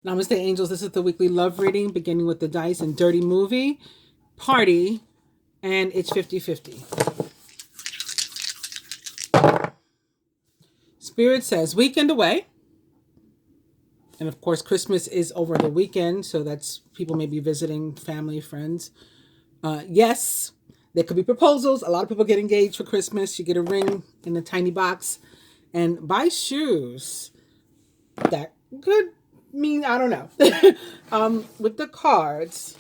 Namaste, angels. This is the weekly love reading, beginning with the dice and dirty movie, party, and it's 50-50. Spirit says, weekend away. And of course, Christmas is over the weekend, so that's people may be visiting family, friends. Yes, there could be proposals. A lot of people get engaged for Christmas. You get a ring in a tiny box and buy shoes. That could mean, I don't know. With the cards,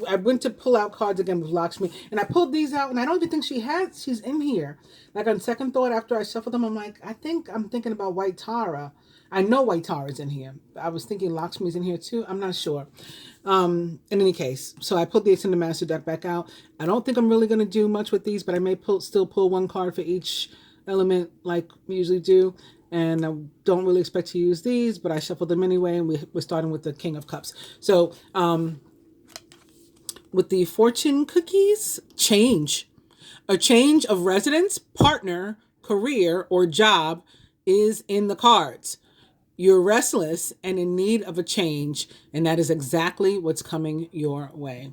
I went to pull out cards again with Lakshmi, and I pulled these out, and I don't even think she's in here. Like, on second thought, after I shuffled them, I'm like, I'm thinking about White Tara. I know White Tara is in here. I was thinking Lakshmi's in here too. I'm not sure. In any case, so I pulled the Ascended Master deck back out. I don't think I'm really going to do much with these, but I may still pull one card for each element like we usually do. And I don't really expect to use these, but I shuffled them anyway, and we're starting with the King of Cups. So, with the fortune cookies, change. A change of residence, partner, career, or job is in the cards. You're restless and in need of a change, and that is exactly what's coming your way.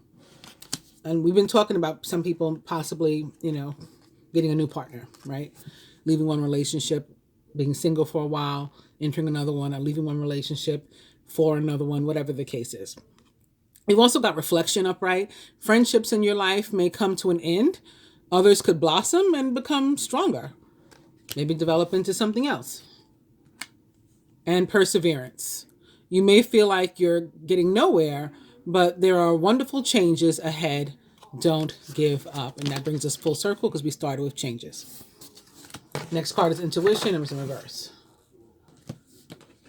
And we've been talking about some people possibly, getting a new partner, right? Leaving one relationship, being single for a while, entering another one, or leaving one relationship for another one, whatever the case is. You've also got reflection upright. Friendships in your life may come to an end. Others could blossom and become stronger. Maybe develop into something else. And perseverance. You may feel like you're getting nowhere, but there are wonderful changes ahead. Don't give up. And that brings us full circle because we started with changes. Next card is intuition, and it's in reverse.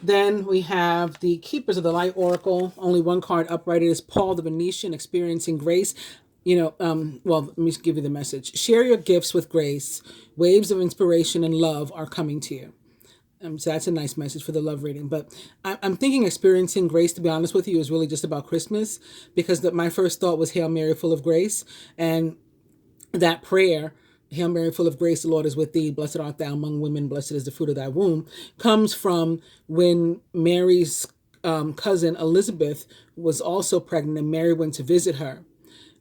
Then we have the Keepers of the Light Oracle. Only one card upright. It is Paul the Venetian, experiencing grace. Well, let me give you the message. Share your gifts with grace. Waves of inspiration and love are coming to you. So that's a nice message for the love reading. But I'm thinking experiencing grace, to be honest with you, is really just about Christmas, because my first thought was Hail Mary, full of grace. And that prayer, Hail Mary, full of grace, the Lord is with thee. Blessed art thou among women. Blessed is the fruit of thy womb, comes from when Mary's cousin Elizabeth was also pregnant, and Mary went to visit her.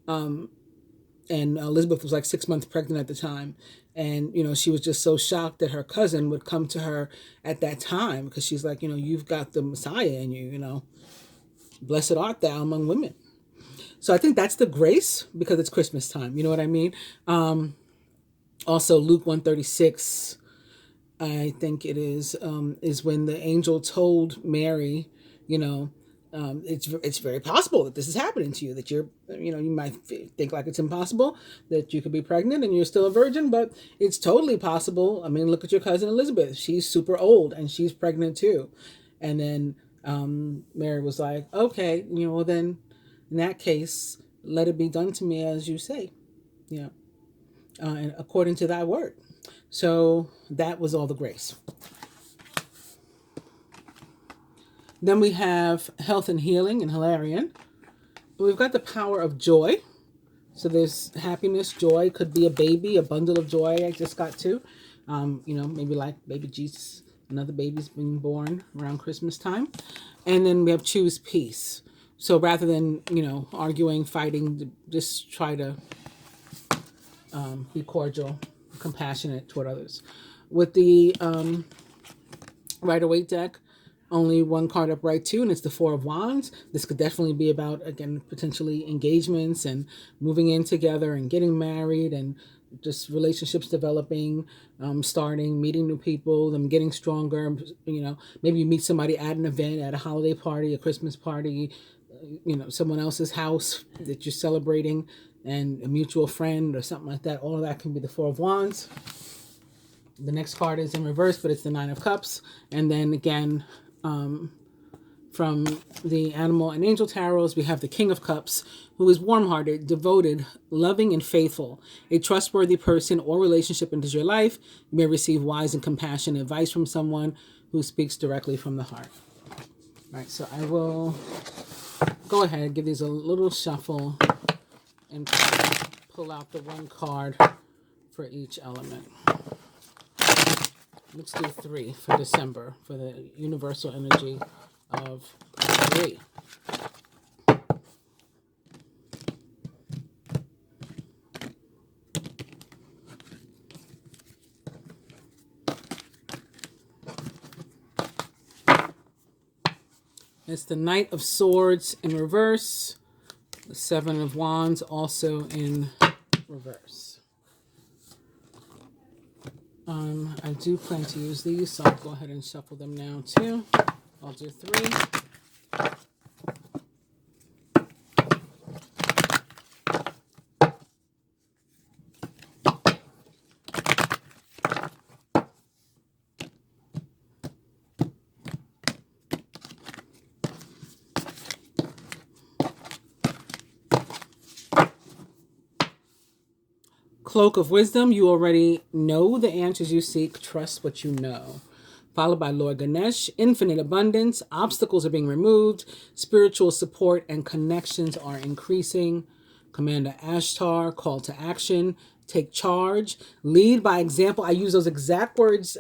And Elizabeth was like 6 months pregnant at the time. And, she was just so shocked that her cousin would come to her at that time, because she's like, you've got the Messiah in you, blessed art thou among women. So I think that's the grace, because it's Christmas time. You know what I mean? Also, Luke 1:36, I think it is when the angel told Mary, it's very possible that this is happening to you, that you're, you might think like it's impossible that you could be pregnant and you're still a virgin, but it's totally possible. I mean, look at your cousin Elizabeth. She's super old and she's pregnant too. And then Mary was like, okay, well then in that case, let it be done to me as you say, and according to thy word. So that was all the grace. Then we have health and healing and Hilarion. We've got the power of joy. So there's happiness, joy. Could be a baby, a bundle of joy. I just got two. Maybe like baby Jesus. Another baby's being born around Christmas time. And then we have choose peace. So rather than, arguing, fighting, just try to be cordial, compassionate toward others. With the Rider-Waite deck, only one card upright too, and it's the Four of Wands. This could definitely be about, again, potentially engagements and moving in together and getting married and just relationships developing, starting, meeting new people, them getting stronger. Maybe you meet somebody at an event, at a holiday party, a Christmas party, someone else's house that you're celebrating, and a mutual friend or something like that. All of that can be the Four of Wands. The next card is in reverse, but it's the Nine of Cups. And then again, from the Animal and Angel Tarots, we have the King of Cups, who is warm-hearted, devoted, loving, and faithful. A trustworthy person or relationship enters your life. You may receive wise and compassionate advice from someone who speaks directly from the heart. All right, so I will go ahead and give these a little shuffle and pull out the one card for each element. Let's do 3 for December for the universal energy of 3. It's the Knight of Swords in reverse. The 7 of Wands also in reverse. I do plan to use these, so I'll go ahead and shuffle them now too. I'll do 3. Cloak of Wisdom, you already know the answers you seek. Trust what you know. Followed by Lord Ganesh, infinite abundance. Obstacles are being removed. Spiritual support and connections are increasing. Commander Ashtar, call to action. Take charge. Lead by example. I used those exact words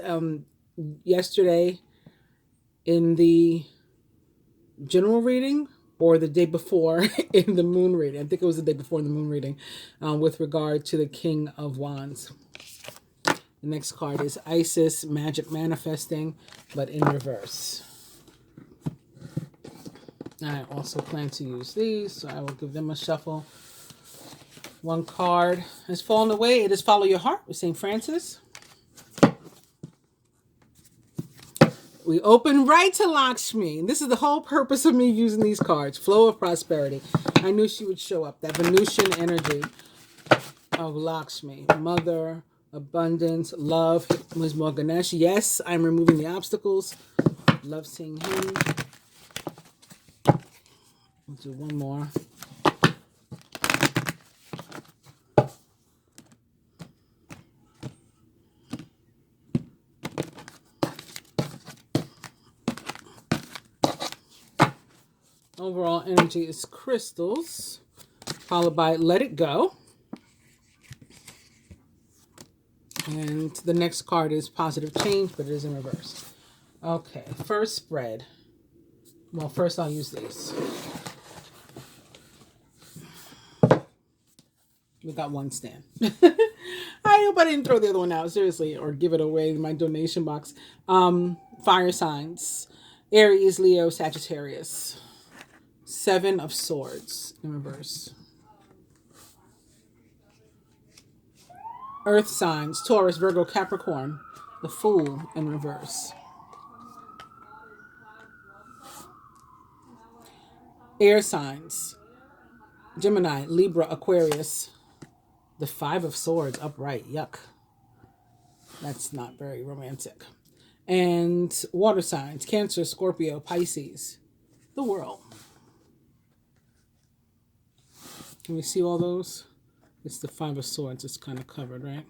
yesterday in the general reading, or the day before in the moon reading. I think it was the day before in the moon reading, with regard to the King of Wands. The next card is Isis, magic manifesting, but in reverse. I also plan to use these, so I will give them a shuffle. One card has fallen away. It is Follow Your Heart with St. Francis. We open right to Lakshmi. This is the whole purpose of me using these cards. Flow of prosperity. I knew she would show up. That Venusian energy of Lakshmi. Mother, abundance, love. Ms. Ganesh. Yes, I'm removing the obstacles. Love seeing him. Let's do one more. Overall energy is crystals, followed by Let It Go. And the next card is Positive Change, but it is in reverse. Okay, first spread. Well, first I'll use these. We got one stand. I hope I didn't throw the other one out, seriously, or give it away in my donation box. Fire signs. Aries, Leo, Sagittarius. 7 of Swords in reverse. Earth signs, Taurus, Virgo, Capricorn. The Fool in reverse. Air signs, Gemini, Libra, Aquarius. The 5 of Swords upright. Yuck. That's not very romantic. And water signs, Cancer, Scorpio, Pisces. The World. Can we see all those? It's the 5 of Swords. It's kind of covered, right?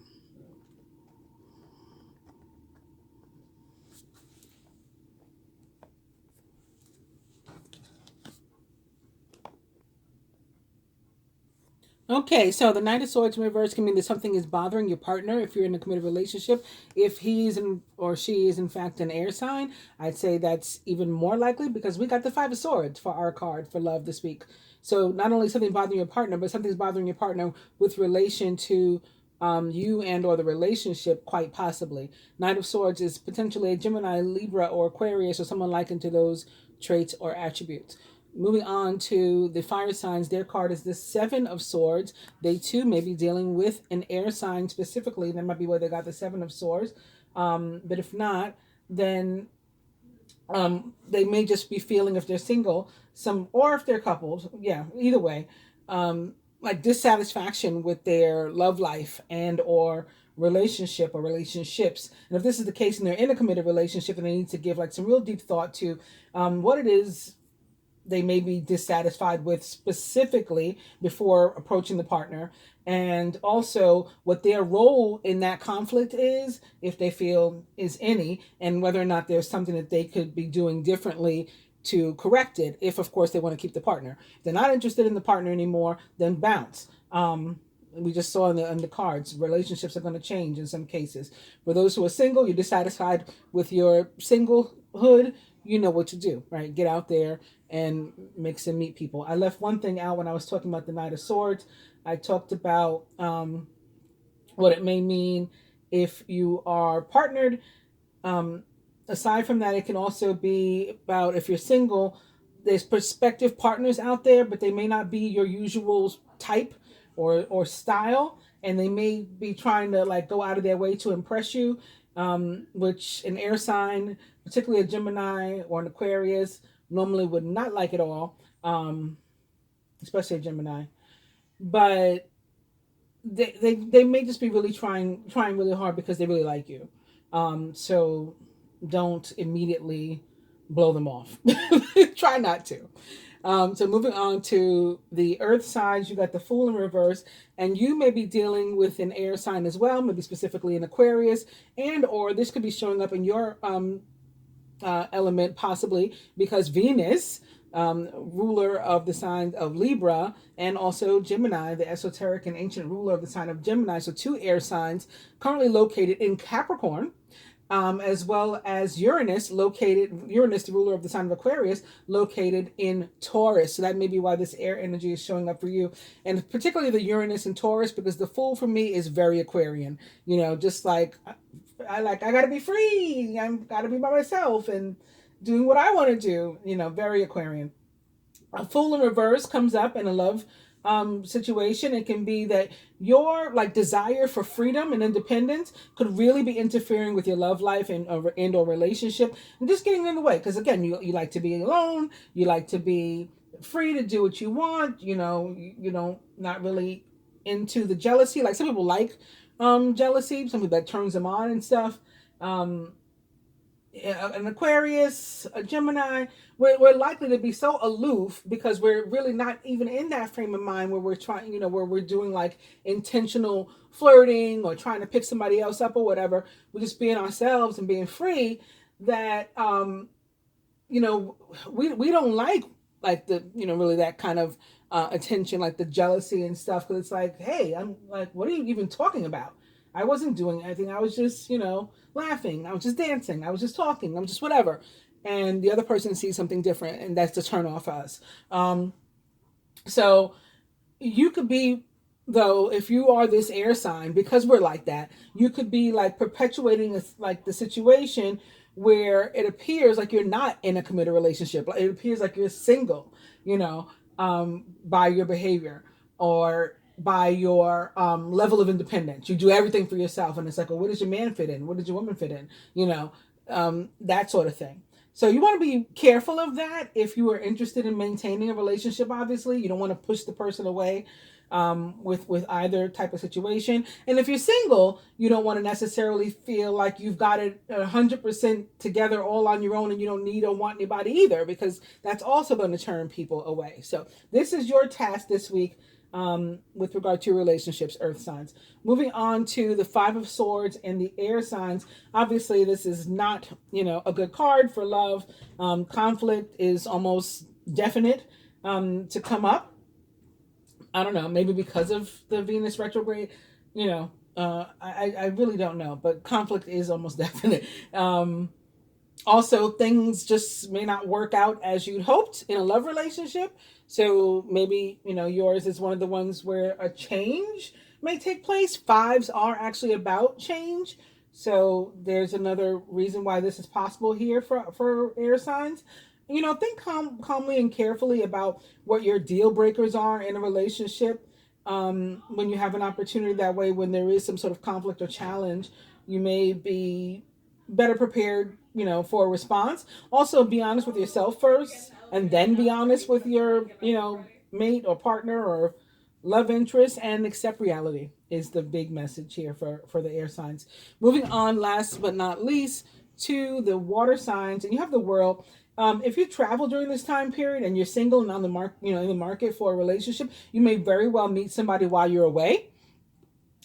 Okay, so the Knight of Swords in reverse can mean that something is bothering your partner if you're in a committed relationship. If he's or she is in fact an air sign, I'd say that's even more likely because we got the 5 of Swords for our card for love this week. So not only something bothering your partner, but something's bothering your partner with relation to you and or the relationship, quite possibly. Knight of Swords is potentially a Gemini, Libra, or Aquarius, or someone likened to those traits or attributes. Moving on to the fire signs, their card is the 7 of Swords. They too may be dealing with an air sign specifically. That might be where they got the 7 of Swords. But if not, then they may just be feeling, if they're single, or if they're couples, yeah, either way, like dissatisfaction with their love life and or relationship or relationships. And if this is the case and they're in a committed relationship, and they need to give like some real deep thought to what it is they may be dissatisfied with specifically before approaching the partner, and also what their role in that conflict is, if they feel is any, and whether or not there's something that they could be doing differently to correct it, if of course they want to keep the partner. If they're not interested in the partner anymore, then bounce. We just saw in the cards, relationships are going to change in some cases. For those who are single, you're dissatisfied with your singlehood, you know what to do, right? Get out there and mix and meet people. I left one thing out when I was talking about the Knight of Swords. I talked about what it may mean if you are partnered. Aside from that, it can also be about if you're single, there's prospective partners out there, but they may not be your usual type or style, and they may be trying to like go out of their way to impress you, which an air sign, particularly a Gemini or an Aquarius, normally would not like at all, especially a Gemini. But they may just be really trying really hard because they really like you. So don't immediately blow them off. Try not to. So moving on to the earth signs, you got the Fool in reverse, and you may be dealing with an air sign as well, maybe specifically an Aquarius, and or this could be showing up in your element possibly because Venus, ruler of the sign of Libra, and also Gemini, the esoteric and ancient ruler of the sign of Gemini, so two air signs currently located in Capricorn, as well as Uranus, the ruler of the sign of Aquarius, located in Taurus. So that may be why this air energy is showing up for you. And particularly the Uranus and Taurus, because the Fool for me is very Aquarian. You know, just like, I gotta be free. I gotta be by myself and doing what I want to do. You know, very Aquarian. A Fool in reverse comes up in a love situation. It can be that your like desire for freedom and independence could really be interfering with your love life and or relationship and just getting in the way. Because again, you like to be alone. You like to be free to do what you want. You know, you don't not really into the jealousy. Like some people like jealousy. Some people that turns them on and stuff. An Aquarius, a Gemini, we're likely to be so aloof because we're really not even in that frame of mind where we're trying, you know, where we're doing like intentional flirting or trying to pick somebody else up or whatever. We're just being ourselves and being free that, you know, we don't like the, you know, really that kind of attention, like the jealousy and stuff. Because it's like, hey, I'm like, what are you even talking about? I wasn't doing anything. I was just, you know, laughing. I was just dancing. I was just talking. I'm just whatever. And the other person sees something different, and that's the turn off for us. So you could be, though, if you are this air sign, because we're like that, you could be like perpetuating like the situation where it appears like you're not in a committed relationship. It appears like you're single, you know, by your behavior or by your level of independence. You do everything for yourself, and it's like, well, where does your man fit in? Where does your woman fit in? You know, that sort of thing. So you want to be careful of that if you are interested in maintaining a relationship. Obviously, you don't want to push the person away with either type of situation. And if you're single, you don't want to necessarily feel like you've got it 100% together all on your own and you don't need or want anybody either, because that's also going to turn people away. So this is your task this week with regard to relationships, earth signs. Moving on to the Five of Swords and the air signs. Obviously, this is not, you know, a good card for love. Conflict is almost definite to come up. I don't know, maybe because of the Venus retrograde, you know, I really don't know, but conflict is almost definite. Also, things just may not work out as you'd hoped in a love relationship. So maybe, you know, yours is one of the ones where a change may take place. Fives are actually about change. So there's another reason why this is possible here for air signs. You know, think calmly and carefully about what your deal breakers are in a relationship. When you have an opportunity that way, when there is some sort of conflict or challenge, you may be better prepared, you know, for a response. Also, be honest with yourself first, and then be honest with your, you know, mate or partner or love interest, and accept reality is the big message here for the air signs. Moving on, last but not least, to the water signs, and you have the World. If you travel during this time period and you're single and on the in the market for a relationship, you may very well meet somebody while you're away.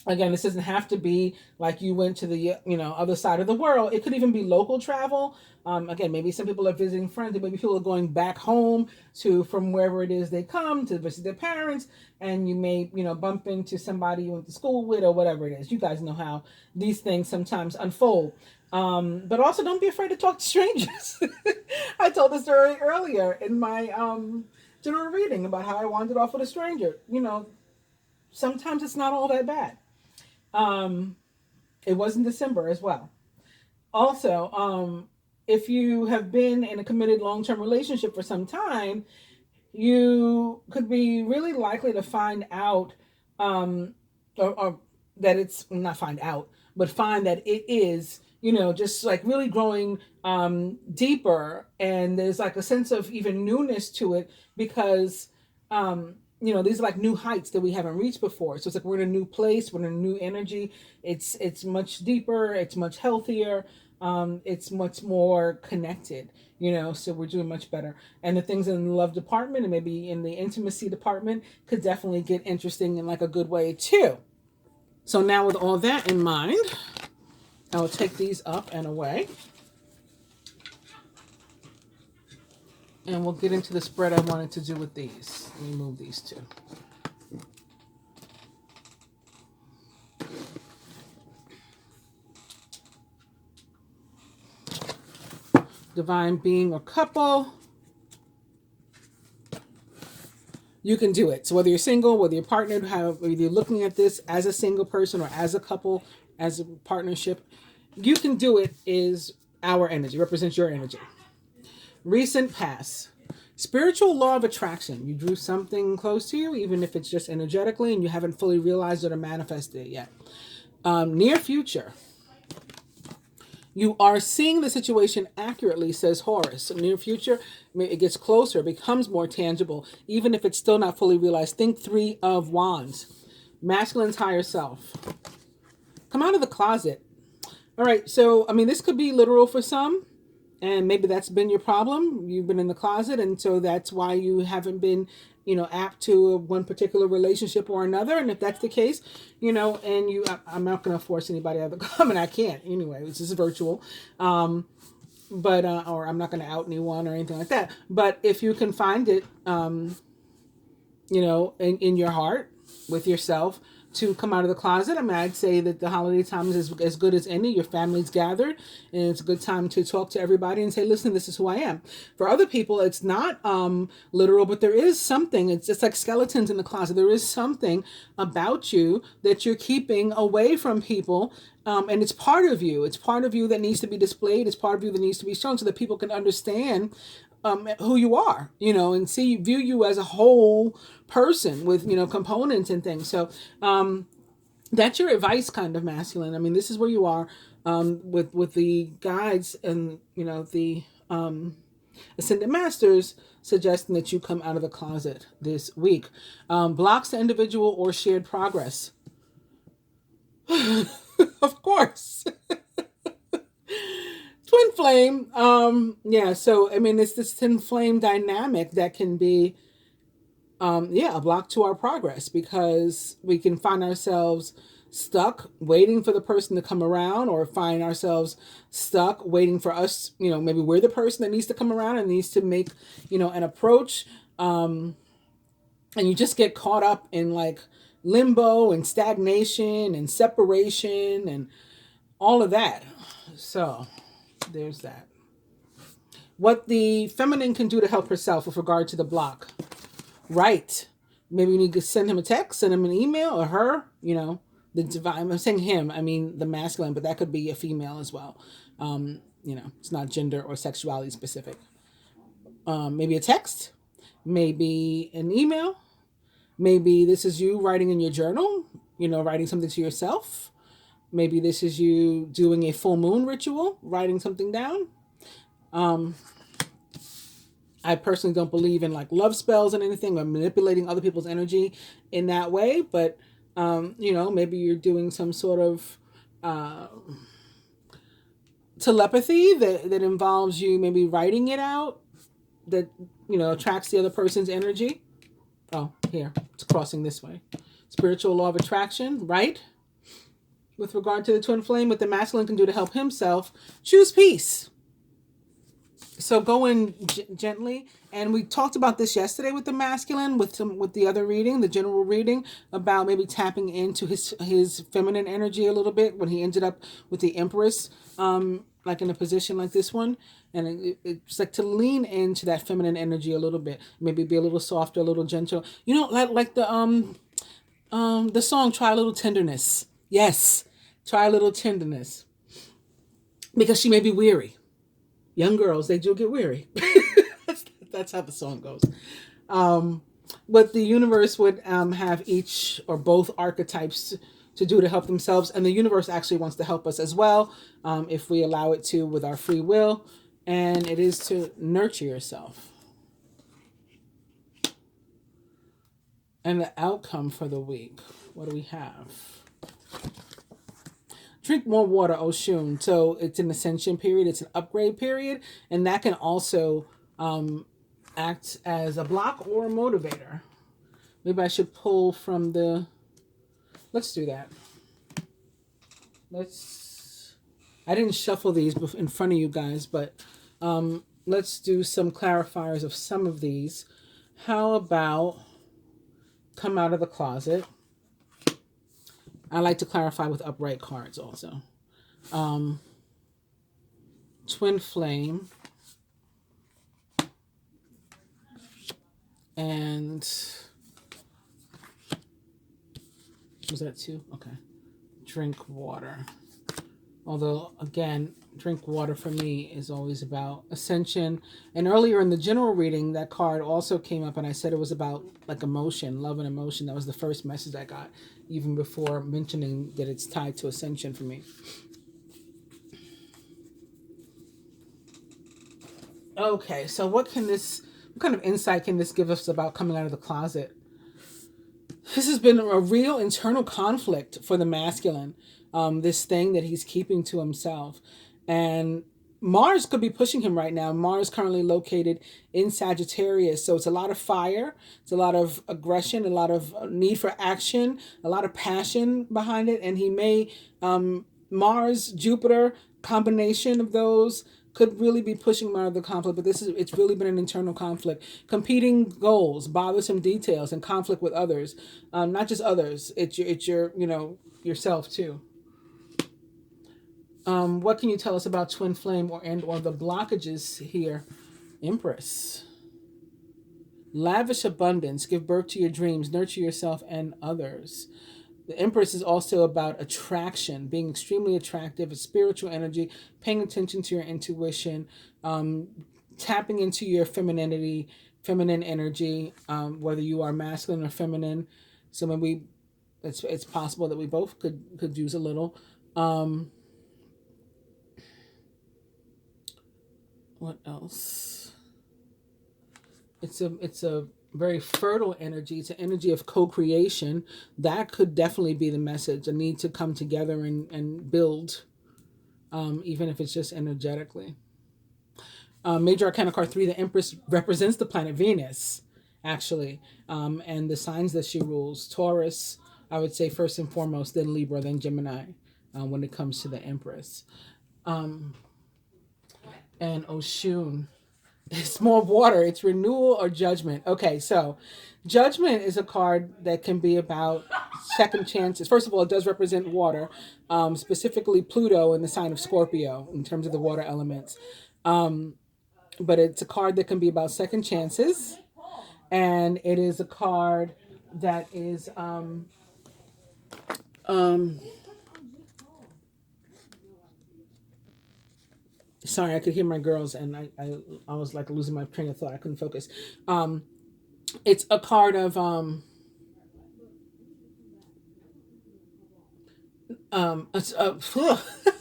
Again, this doesn't have to be like you went to the other side of the world. It could even be local travel. Again, maybe some people are visiting friends, maybe people are going back home to from wherever it is they come to visit their parents, and you may bump into somebody you went to school with or whatever it is. You guys know how these things sometimes unfold. But also, don't be afraid to talk to strangers. I told this story earlier in my general reading about how I wandered off with a stranger. Sometimes it's not all that bad. Um, it was in December as well. Also, if you have been in a committed long-term relationship for some time, you could be really likely to find out, or that it's not find out, but find that it is, just like really growing deeper, and there's like a sense of even newness to it because these are like new heights that we haven't reached before. So it's like we're in a new place, we're in a new energy. It's much deeper, it's much healthier, it's much more connected, so we're doing much better. And the things in the love department and maybe in the intimacy department could definitely get interesting in like a good way too. So now with all that in mind, I will take these up and away. And we'll get into the spread I wanted to do with these. Let me move these two. Divine being or couple. You can do it. So whether you're single, whether you're partnered, whether you're looking at this as a single person or as a couple, as a partnership, you can do it. Is our energy, represents your energy. Recent past. Spiritual law of attraction. You drew something close to you, even if it's just energetically, and you haven't fully realized it or manifested it yet. Near future. You are seeing the situation accurately, says Horus. Near future, it gets closer, becomes more tangible, even if it's still not fully realized. Think Three of Wands. Masculine's higher self. Come out of the closet. All right, so, this could be literal for some, and maybe that's been your problem. You've been in the closet, and so that's why you haven't been, apt to one particular relationship or another. And if that's the case, and I'm not going to force anybody to come, and I can't anyway. This is virtual. But or I'm not going to out anyone or anything like that. But if you can find it, in your heart with yourself to come out of the closet, I'd say that the holiday time is as good as any. Your family's gathered, and it's a good time to talk to everybody and say, listen, this is who I am. For other people, it's not literal, but there is something. It's just like skeletons in the closet. There is something about you that you're keeping away from people, and it's part of you. It's part of you that needs to be displayed. It's part of you that needs to be shown so that people can understand who you are, and view you as a whole person with, components and things. So that's your advice, kind of masculine. This is where you are with the guides and, the ascended masters suggesting that you come out of the closet this week. Blocks to individual or shared progress. Of course. Twin flame, so it's this twin flame dynamic that can be a block to our progress, because we can find ourselves stuck waiting for the person to come around, or find ourselves stuck waiting for us, maybe we're the person that needs to come around and needs to make, an approach, and you just get caught up in like limbo and stagnation and separation and all of that. So there's that. What the feminine can do to help herself with regard to the block. Right. Maybe you need to send him a text, send him an email, or her, the divine. I'm saying him, the masculine, but that could be a female as well. It's not gender or sexuality specific. Maybe a text, maybe an email, maybe this is you writing in your journal, writing something to yourself. Maybe this is you doing a full moon ritual, writing something down. I personally don't believe in like love spells and anything, or manipulating other people's energy in that way. But, maybe you're doing some sort of telepathy that involves you maybe writing it out, that, attracts the other person's energy. Oh, here, it's crossing this way. Spiritual law of attraction, right? with regard to the twin flame, what the masculine can do to help himself, choose peace. So go in gently, and we talked about this yesterday with the masculine, with the other reading, the general reading, about maybe tapping into his feminine energy a little bit when he ended up with the Empress, like in a position like this one, and it's like to lean into that feminine energy a little bit, maybe be a little softer, a little gentle, like the song "Try a Little Tenderness." Yes, try a little tenderness, because she may be weary. Young girls, they do get weary. That's how the song goes. What the universe would have each or both archetypes to do to help themselves, and the universe actually wants to help us as well, if we allow it to, with our free will, and it is to nurture yourself. And the outcome for the week, what do we have? Drink more water, Oshun. So it's an ascension period. It's an upgrade period. And that can also act as a block or a motivator. Maybe I should pull from the... Let's do that. I didn't shuffle these in front of you guys, but let's do some clarifiers of some of these. How about come out of the closet? I like to clarify with upright cards also. Twin flame. And was that 2? Okay. Drink water. Although, again, drink water for me is always about ascension. And earlier in the general reading, that card also came up, and I said it was about like emotion, love and emotion. That was the first message I got, even before mentioning that it's tied to ascension for me. Okay, so what kind of insight can this give us about coming out of the closet? This has been a real internal conflict for the masculine. This thing that he's keeping to himself. And Mars could be pushing him right now. Mars currently located in Sagittarius. So it's a lot of fire. It's a lot of aggression, a lot of need for action, a lot of passion behind it. And he may, Mars, Jupiter, combination of those could really be pushing him out of the conflict. But it's really been an internal conflict. Competing goals, bothersome details, and conflict with others. Not just others. It's your yourself too. What can you tell us about twin flame or the blockages here? Empress. Lavish abundance. Give birth to your dreams. Nurture yourself and others. The Empress is also about attraction, being extremely attractive, a spiritual energy, paying attention to your intuition, tapping into your femininity, feminine energy, whether you are masculine or feminine. So maybe it's possible that we both could use a little. What else? It's a very fertile energy. It's an energy of co-creation. That could definitely be the message. A need to come together and build, even if it's just energetically. Major Arcana card 3, the Empress represents the planet Venus, actually, and the signs that she rules. Taurus, I would say first and foremost, then Libra, then Gemini, when it comes to the Empress. And Oshun, it's more water. It's renewal or judgment. Okay, so judgment is a card that can be about second chances. First of all, it does represent water, specifically Pluto in the sign of Scorpio in terms of the water elements. But it's a card that can be about second chances. And it is a card that is... Sorry, I could hear my girls, and I was like losing my train of thought. I couldn't focus. It's a card of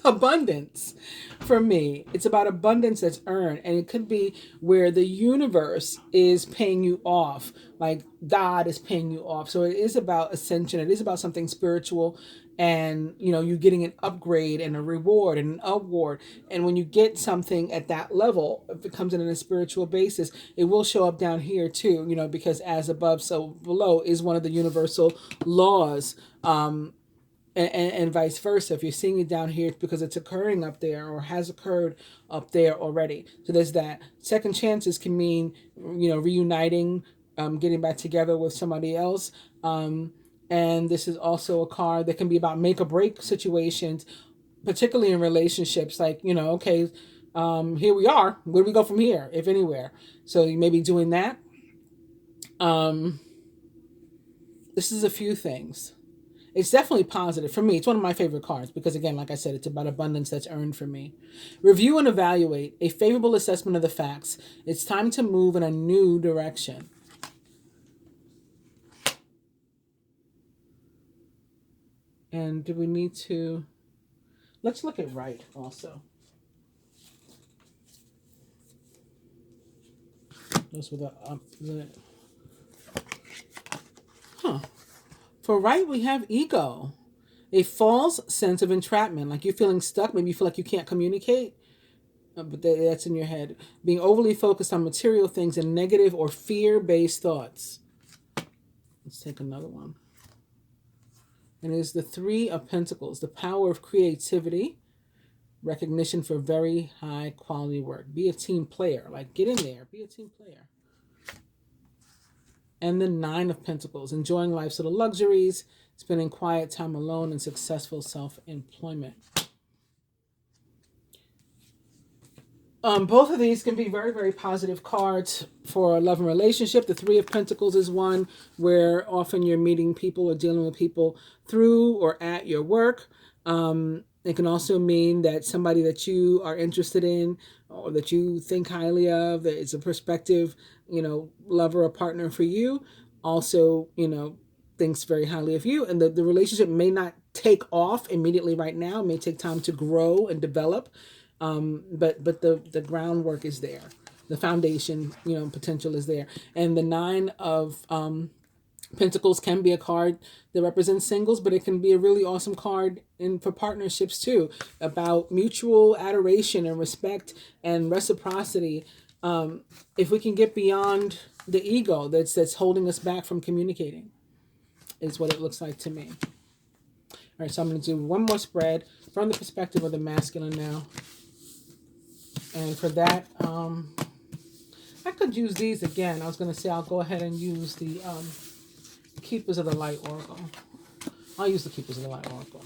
abundance for me. It's about abundance that's earned, and it could be where the universe is paying you off, like God is paying you off. So it is about ascension. It is about something spiritual, and you're getting an upgrade and a reward and an award. And when you get something at that level, if it comes in on a spiritual basis, it will show up down here too, because as above so below is one of the universal laws. and vice versa. If you're seeing it down here, it's because it's occurring up there or has occurred up there already. So there's that. Second chances can mean, reuniting, getting back together with somebody else. And this is also a card that can be about make or break situations, particularly in relationships. Like, okay, here we are. Where do we go from here, if anywhere? So you may be doing that. This is a few things. It's definitely positive for me. It's one of my favorite cards because, again, like I said, it's about abundance that's earned for me. Review and evaluate. A favorable assessment of the facts. It's time to move in a new direction. And do we need to... Let's look at right also. Those were the For right, we have ego. A false sense of entrapment. Like you're feeling stuck. Maybe you feel like you can't communicate. But that's in your head. Being overly focused on material things and negative or fear-based thoughts. Let's take another one. And it is the Three of Pentacles. The power of creativity. Recognition for very high quality work. Be a team player. Like get in there. Be a team player. And the Nine of Pentacles. Enjoying life's little luxuries. Spending quiet time alone and successful self-employment. Both of these can be very, very positive cards for a love and relationship. The Three of Pentacles is one where often you're meeting people or dealing with people through or at your work. It can also mean that somebody that you are interested in or that you think highly of, that is a prospective, lover or partner for you, also, thinks very highly of you. And the relationship may not take off immediately right now. It may take time to grow and develop. But the groundwork is there. The foundation, potential is there. And the Nine of Pentacles can be a card that represents singles, but it can be a really awesome card for partnerships too, about mutual adoration and respect and reciprocity. If we can get beyond the ego that's holding us back from communicating, is what it looks like to me. All right, so I'm going to do one more spread from the perspective of the masculine now. And for that, I could use these again. I was going to say I'll go ahead and use the Keepers of the Light Oracle. I'll use the Keepers of the Light Oracle.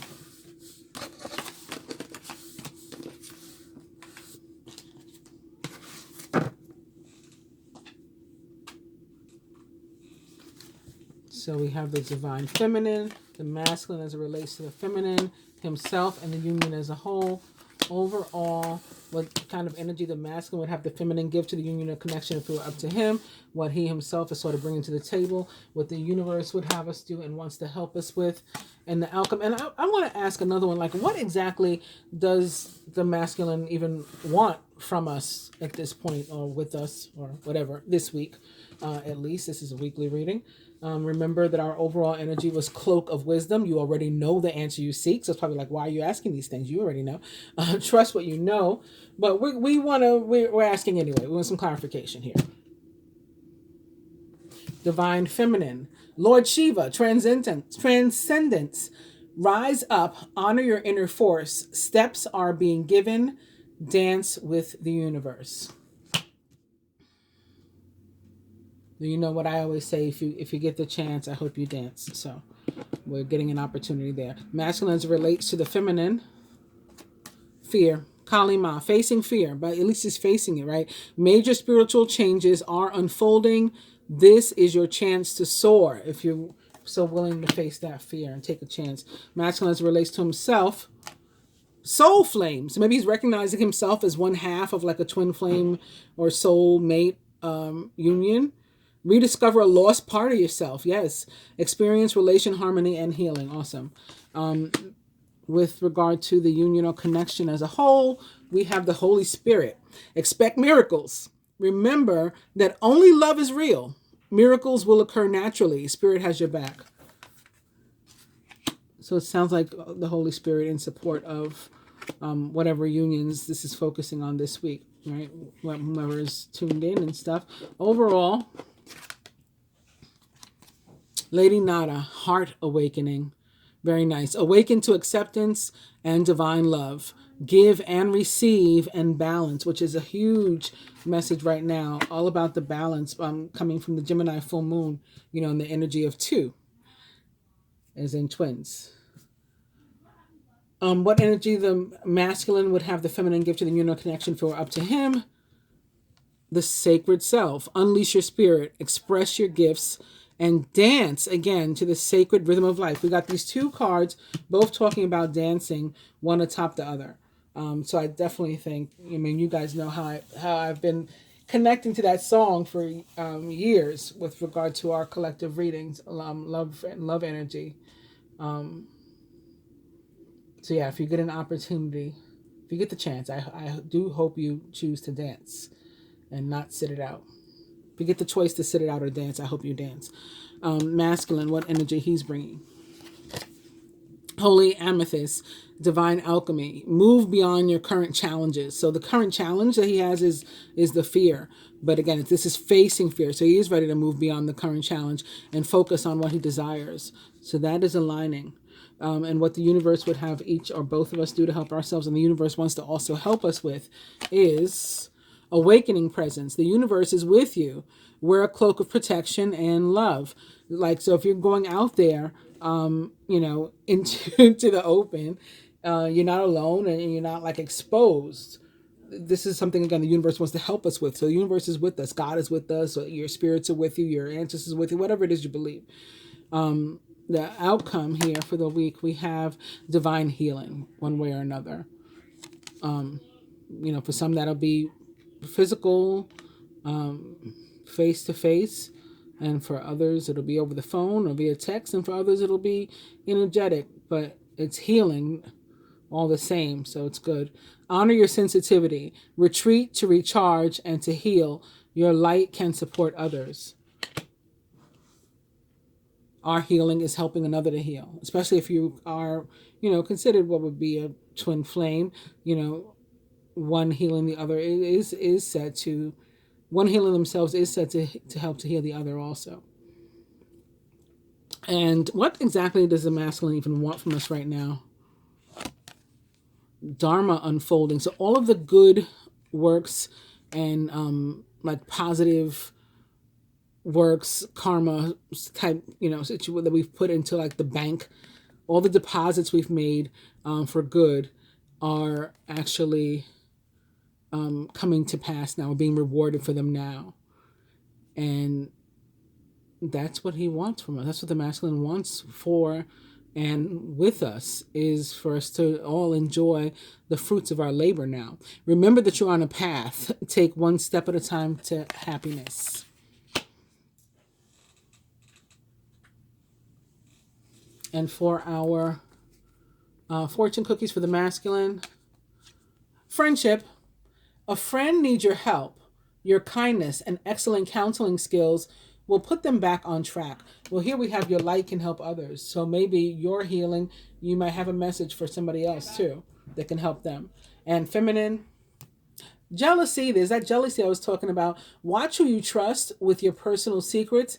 So we have the Divine Feminine, the masculine as it relates to the feminine, himself, and the union as a whole. Overall, what kind of energy the masculine would have the feminine give to the union or connection if it were up to him, what he himself is sort of bringing to the table, what the universe would have us do and wants to help us with, and the outcome. And I want to ask another one, like what exactly does the masculine even want from us at this point, or with us, or whatever, this week, at least. This is a weekly reading. Remember that our overall energy was Cloak of Wisdom. You already know the answer you seek. So it's probably like, why are you asking these things? You already know. Trust what you know. But we're asking anyway. We want some clarification here. Divine Feminine. Lord Shiva, transcendence. Rise up, honor your inner force. Steps are being given. Dance with the universe. You know what I always say, if you get the chance, I hope you dance. So we're getting an opportunity there. Masculine relates to the feminine. Fear. Kali Ma, facing fear, but at least he's facing it, right? Major spiritual changes are unfolding. This is your chance to soar if you're so willing to face that fear and take a chance. Masculine relates to himself. Soul flame. So maybe he's recognizing himself as one half of like a twin flame or soul mate union. Rediscover a lost part of yourself. Yes. Experience relation, harmony, and healing. Awesome. With regard to the union or connection as a whole, we have the Holy Spirit. Expect miracles. Remember that only love is real. Miracles will occur naturally. Spirit has your back. So it sounds like the Holy Spirit in support of whatever unions this is focusing on this week, right? Whoever is tuned in and stuff. Overall, Lady Nada, heart awakening. Very nice. Awaken to acceptance and divine love. Give and receive and balance, which is a huge message right now. All about the balance coming from the Gemini full moon, you know, in the energy of 2, as in twins. What energy the masculine would have the feminine give to the union connection for up to him? The sacred self. Unleash your spirit. Express your gifts. And dance again to the sacred rhythm of life. We got these 2 cards, both talking about dancing, one atop the other. So I definitely think, I mean, you guys know how I've been connecting to that song for years with regard to our collective readings, love and love energy. So yeah, if you get an opportunity, if you get the chance, I do hope you choose to dance and not sit it out. If you get the choice to sit it out or dance, I hope you dance. Masculine, what energy he's bringing. Holy amethyst, divine alchemy. Move beyond your current challenges. So the current challenge that he has is the fear. But again, this is facing fear. So he is ready to move beyond the current challenge and focus on what he desires. So that is aligning. And what the universe would have each or both of us do to help ourselves, and the universe wants to also help us with, is awakening presence. The universe is with you. Wear a cloak of protection and love. Like, so if you're going out there, you know, into the open, you're not alone and you're not like exposed. This is something, again, the universe wants to help us with. So the universe is with us. God is with us. Your spirits are with you. Your ancestors are with you. Whatever it is you believe. The outcome here for the week, we have divine healing one way or another. You know, for some that'll be physical, face to face, and for others it'll be over the phone or via text, and for others it'll be energetic, but it's healing all the same, so it's good. Honor your sensitivity. Retreat to recharge and to heal. Your light can support others. Our healing is helping another to heal, especially if you are, you know, considered what would be a twin flame. You know, one healing the other is said to, one healing themselves is said to help to heal the other also. And what exactly does the masculine even want from us right now? Dharma unfolding. So all of the good works and like positive works, karma type, you know, situation that we've put into like the bank, all the deposits we've made for good are actually coming to pass now. We're being rewarded for them now. And that's what he wants from us. That's what the masculine wants for and with us, is for us to all enjoy the fruits of our labor now. Remember that you're on a path. Take one step at a time to happiness. And for our fortune cookies for the masculine, friendship. A friend needs your help. Your kindness and excellent counseling skills will put them back on track. Well, here we have your light can help others. So maybe your healing, you might have a message for somebody else too that can help them. And feminine, jealousy. There's that jealousy I was talking about. Watch who you trust with your personal secrets